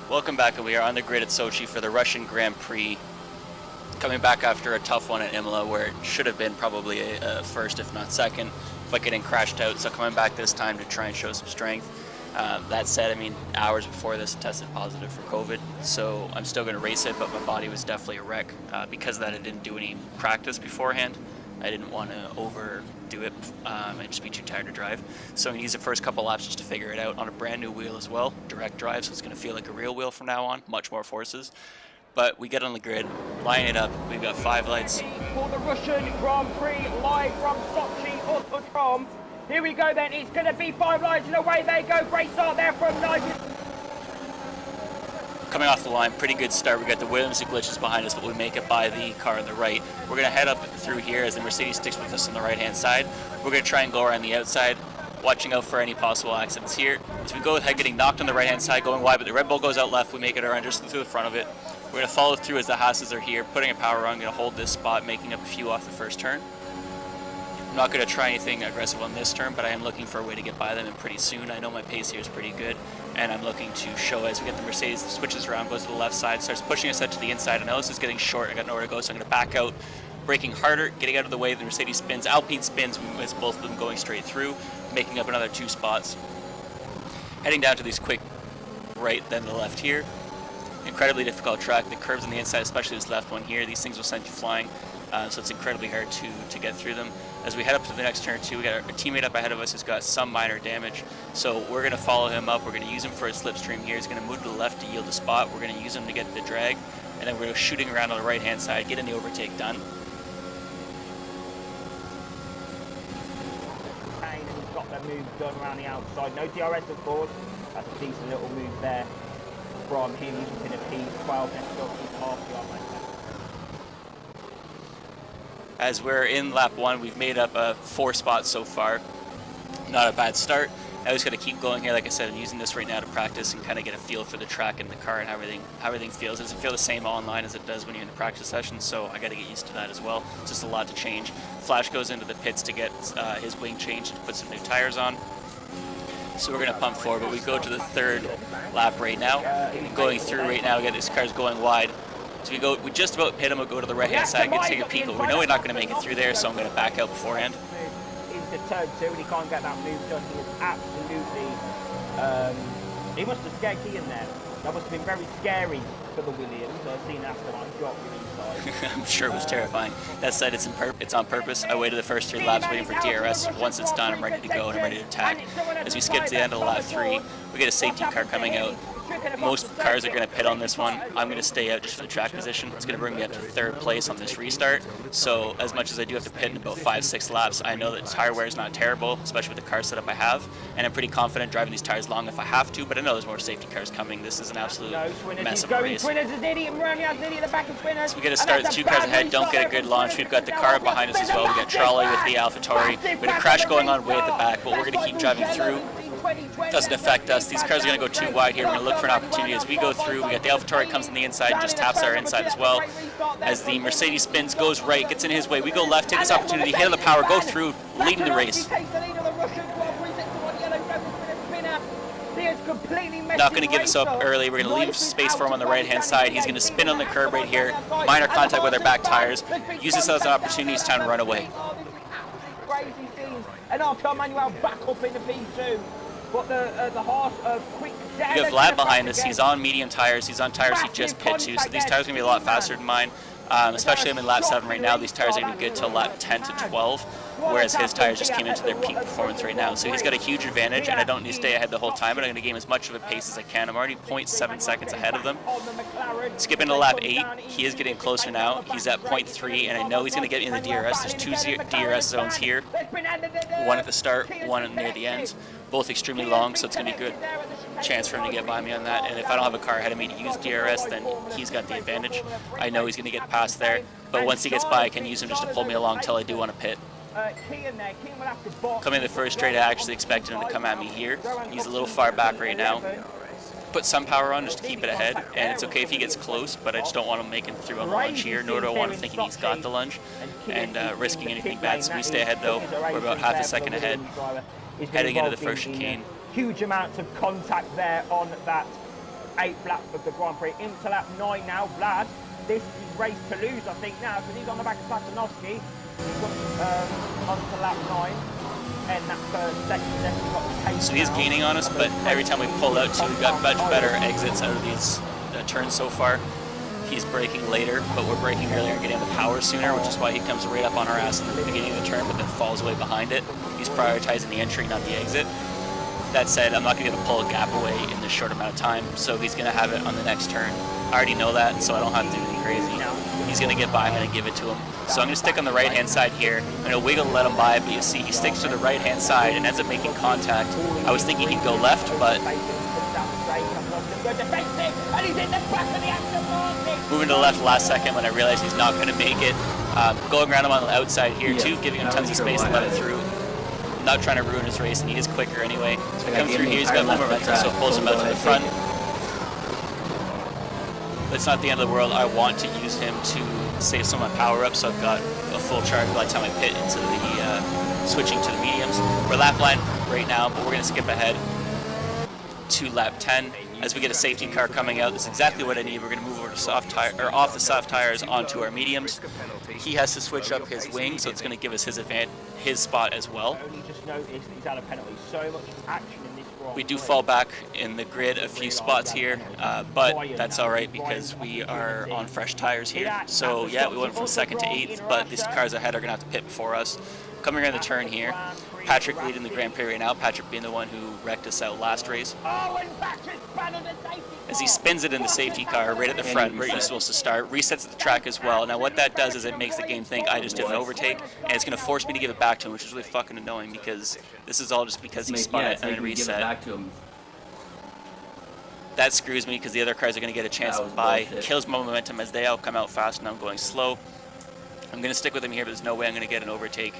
Welcome back, and we are on the grid at Sochi for the Russian Grand Prix. Coming back after a tough one at Imola, where it should have been probably a first, if not second, but getting crashed out. So coming back this time to try and show some strength. That said, I mean, hours before this, I tested positive for COVID, so I'm still going to race it, but my body was definitely a wreck. Because of that, I didn't do any practice beforehand. I didn't want to overdo it. I'd just be too tired to drive. So I'm going to use the first couple laps just to figure it out on a brand new wheel as well, direct drive, so it's going to feel like a real wheel from now on, much more forces. But we get on the grid, line it up, we've got 5 lights. For the Russian Grand Prix, live from Sochi, Autodrome. Here we go then, it's going to be 5 lights and away they go. Great start there from Nigel. Coming off the line, pretty good start. We got the Williams glitches behind us, but we make it by the car on the right. We're going to head up through here as the Mercedes sticks with us on the right-hand side. We're going to try and go around the outside, watching out for any possible accidents here. As we go ahead, getting knocked on the right-hand side, going wide, but the Red Bull goes out left. We make it around just through the front of it. We're going to follow through as the Haas's are here, putting a power on, going to hold this spot, making up a few off the first turn. I'm not going to try anything aggressive on this turn, but I am looking for a way to get by them, and pretty soon. I know my pace here is pretty good, and I'm looking to show as we get the Mercedes, switches around, goes to the left side, starts pushing us out to the inside. I know this is getting short, I got nowhere to go, so I'm going to back out, braking harder, getting out of the way. The Mercedes spins, Alpine spins, with both of them going straight through, making up another 2 spots. Heading down to these quick right, then the left here. Incredibly difficult track. The curves on the inside, especially this left one here, these things will send you flying. So it's incredibly hard to get through them. As we head up to the next turn too, we got a teammate up ahead of us who's got some minor damage. So we're going to follow him up. We're going to use him for a slipstream here. He's going to move to the left to yield a spot. We're going to use him to get the drag. And then we're going to shooting around on the right hand side, getting the overtake done. And he's got the move done around the outside. No DRS of course. That's a decent little move there from him. He's within a P12 next up. He's half the arm. As we're in lap 1, we've made up 4 spots so far. Not a bad start. I just got to keep going here. Like I said, I'm using this right now to practice and kind of get a feel for the track and the car and how everything feels. It doesn't feel the same online as it does when you're in the practice session, so I got to get used to that as well. It's just a lot to change. Flash goes into the pits to get his wing changed and put some new tires on. So we're going to pump forward, but we go to the 3rd lap right now. Going through right now, we got these cars going wide. So we just about hit him, we'll go to the right-hand side, get to take a peek, but we know we're not going to make it through there, so I'm going to back out beforehand. Into turn 2, and he can't get that move done. He is absolutely, he must have scared Kean there. That must have been very scary for the Williams, seeing Aston Martin drop you inside. I'm sure it was terrifying. That said, it's on purpose. I waited the first 3 laps waiting for DRS. Once it's done, I'm ready to go and I'm ready to attack. As we skip to the end of lap 3, we get a safety car coming out. Most cars are going to pit on this one. I'm going to stay out just for the track position. It's going to bring me up to 3rd place on this restart. So as much as I do have to pit in about 5-6 laps, I know that tire wear is not terrible, especially with the car setup I have. And I'm pretty confident driving these tires long if I have to, but I know there's more safety cars coming. This is an absolute mess of a race. So we get to start with 2 cars ahead, don't get a good launch. We've got the car behind us as well. We got Trolley with the AlphaTauri. We got a crash going on way at the back, but we're going to keep driving through. Doesn't affect us. These cars are going to go too wide here. We're going to look for an opportunity as we go through. We got the AlphaTauri comes on the inside and just taps our inside as well. As the Mercedes spins, goes right, gets in his way. We go left, take this opportunity, hit on the power, go through, leading the race. Not going to give this up early. We're going to leave space for him on the right-hand side. He's going to spin on the curb right here. Minor contact with our back tires. Use this as an opportunity. It's time to run away. Crazy scenes. And Arthur Manuel back up in the P2. But the horse quick. You have Vlad behind us. He's on medium tires. He's on tires he just pit to. So these tires are going to be a lot faster than mine. Especially I'm in lap 7 right now. These tires are going to be good till lap 10 to 12. Whereas his tires just came into their peak performance right now. So he's got a huge advantage, and I don't need to stay ahead the whole time, but I'm going to gain as much of a pace as I can. I'm already 0.7 seconds ahead of them. Skipping to lap 8, he is getting closer now. He's at 0.3, and I know he's going to get in the DRS. There's 2 DRS zones here. One at the start, one near the end. Both extremely long, so it's going to be a good chance for him to get by me on that. And if I don't have a car ahead of me to use DRS, then he's got the advantage. I know he's going to get past there, but once he gets by, I can use him just to pull me along until I do want to pit. Coming in the first straight, I actually expected him to come at me here. He's a little far back right now. Put some power on just to keep it ahead, and it's okay if he gets close, but I just don't want him making through on the lunge here, nor do I want him thinking he's got the lunge and risking anything bad. So we stay ahead though. We're about half a second ahead, heading into the first chicane. Huge amounts of contact there on that 8th lap of the Grand Prix. Into lap 9 now, Vlad. This is race to lose, I think, now, because he's on the back of Satanovsky. He's got onto lap 9. And that first second, he's got the pace. So he's gaining on us, but every time we pull out too, we've got much better exits out of these turns so far. He's braking later, but we're braking earlier and getting the power sooner, which is why he comes right up on our ass in the beginning of the turn, but then falls away behind it. He's prioritizing the entry, not the exit. That said, I'm not going to be able to pull a gap away in this short amount of time, so he's going to have it on the next turn. I already know that, so I don't have to do anything crazy. He's going to get by me and give it to him. So I'm going to stick on the right-hand side here. I'm going to wiggle to let him by, but you see he sticks to the right-hand side and ends up making contact. I was thinking he'd go left, but moving to the left last second when I realized he's not going to make it. Going around him on the outside here too, giving him tons of space to let it through. Not trying to ruin his race, and he is quicker anyway. So he comes through here, he's got more momentum, so it pulls him out to the front. But it's not the end of the world. I want to use him to save some of my power up, so I've got a full charge by the time I pit into the switching to the mediums. We're lap line right now, but we're going to skip ahead to lap 10 as we get a safety car coming out. That's exactly what I need. We're going to move over to soft tire, or off the soft tires onto our mediums. He has to switch up his wing, so it's going to give us his spot as well. We do fall back in the grid a few spots here, but that's all right because we are on fresh tires here. So yeah, we went from 2nd to 8th, but these cars ahead are going to have to pit before us. Coming around the turn here, Patrick leading the Grand Prix right now, Patrick being the one who wrecked us out last race. As he spins it in the safety car right at the front where you're supposed to start, resets the track as well. Now what that does is it makes the game think I just did an overtake, and it's going to force me to give it back to him, which is really fucking annoying because this is all just because he spun it and then reset. That screws me because the other cars are going to get a chance to buy. Kills my momentum as they all come out fast and I'm going slow. I'm going to stick with him here, but there's no way I'm going to get an overtake.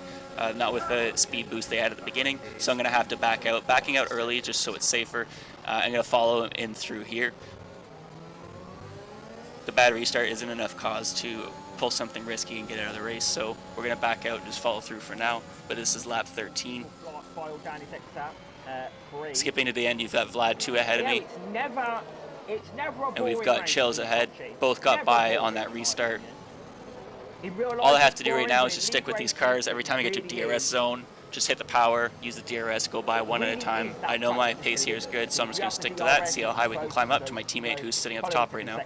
Not with the speed boost they had at the beginning, so I'm going to have to back out. Backing out early just so it's safer. I'm going to follow him in through here. The bad restart isn't enough cause to pull something risky and get out of the race, so we're going to back out and just follow through for now. But this is lap 13. Skipping to the end, you've got Vlad 2 ahead of me. And we've got Chills ahead. Both got by on that restart. All I have to do right now is just stick with these cars. Every time I get to a DRS zone, just hit the power, use the DRS, go by one at a time. I know my pace here is good, so I'm just going to stick to that and see how high we can climb up to my teammate who's sitting at the top right now.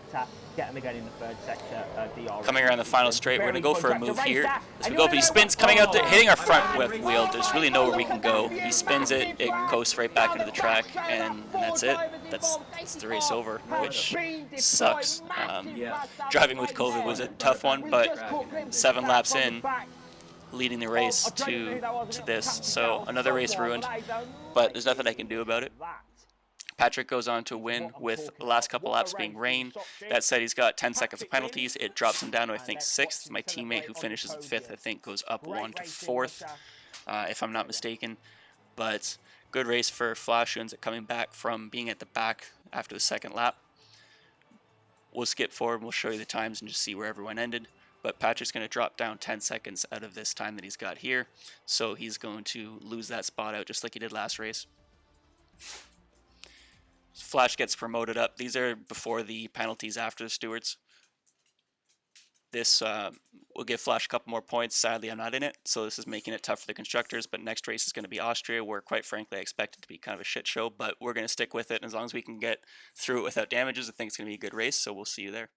Coming around the final straight, we're going to go for a move here. As we go up, he spins, coming out there, hitting our front wheel. There's really nowhere we can go. He spins it, it goes right back into the track, and that's it. That's the race over, which sucks. Driving with COVID was a tough one, but 7 laps in, leading the race to this. So another race ruined, but there's nothing I can do about it. Patrick goes on to win with the last couple laps being rain. That said, he's got 10 seconds of penalties. It drops him down to, I think, 6th. My teammate who finishes at 5th, I think, goes up 1 to 4th, if I'm not mistaken. But good race for Flash, who ends up coming back from being at the back after the 2nd lap. We'll skip forward, we'll show you the times and just see where everyone ended. But Patrick's going to drop down 10 seconds out of this time that he's got here. So he's going to lose that spot out just like he did last race. Flash gets promoted up. These are before the penalties after the stewards. This will give Flash a couple more points. Sadly, I'm not in it, so this is making it tough for the constructors. But next race is going to be Austria, where quite frankly I expect it to be kind of a shit show. But we're going to stick with it, and as long as we can get through it without damages, I think it's going to be a good race, so we'll see you there.